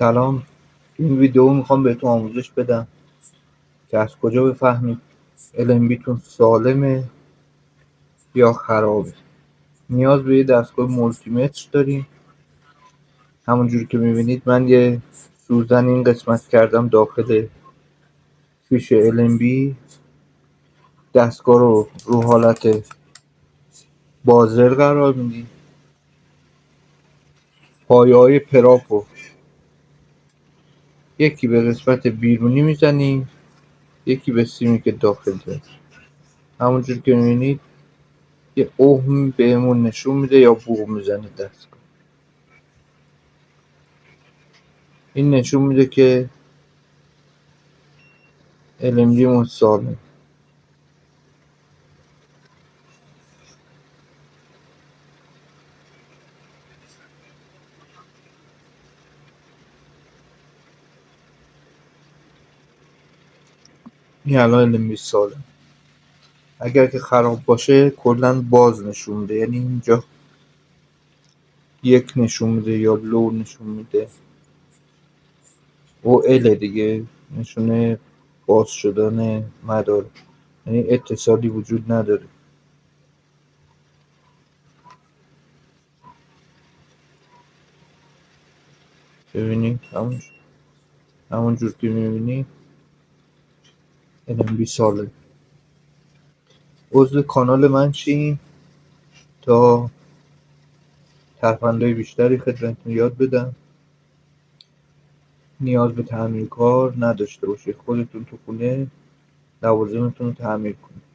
سلام. تو این ویدیو میخوام بهتون آموزش بدم که از کجا بفهمید LNBتون سالمه یا خرابه. نیاز به یه دستگاه مولتی متر داریم. همونجور که میبینید من یه سوزن این قسمت کردم داخل فیش LNB. دستگاه رو حالت بازر قرار میدیم. پایه های پراپو یکی به قسمت بیرونی میزنیم، یکی به سیمی که داخل داریم. همونجور که میبینید یه اوهم بهمون نشون میده یا بوق میزنه دستگاه. این نشون میده که LNB مون سالم. این الان LNB سالم. اگر که خراب باشه کلا باز نشون میده، یعنی اینجا یک نشون میده یا لو نشون میده و ال دیگه نشونه باز شدن مدار، یعنی اتصالی وجود نداره. ببینید همونجور که میبینید LNB سالم. عضو کانال من شین تا ترفندهای بیشتری خدمتتون یاد بدم. نیاز به تعمیر کار نداشته باشید، خودتون تو خونه لوازمتون رو تعمیر کنید.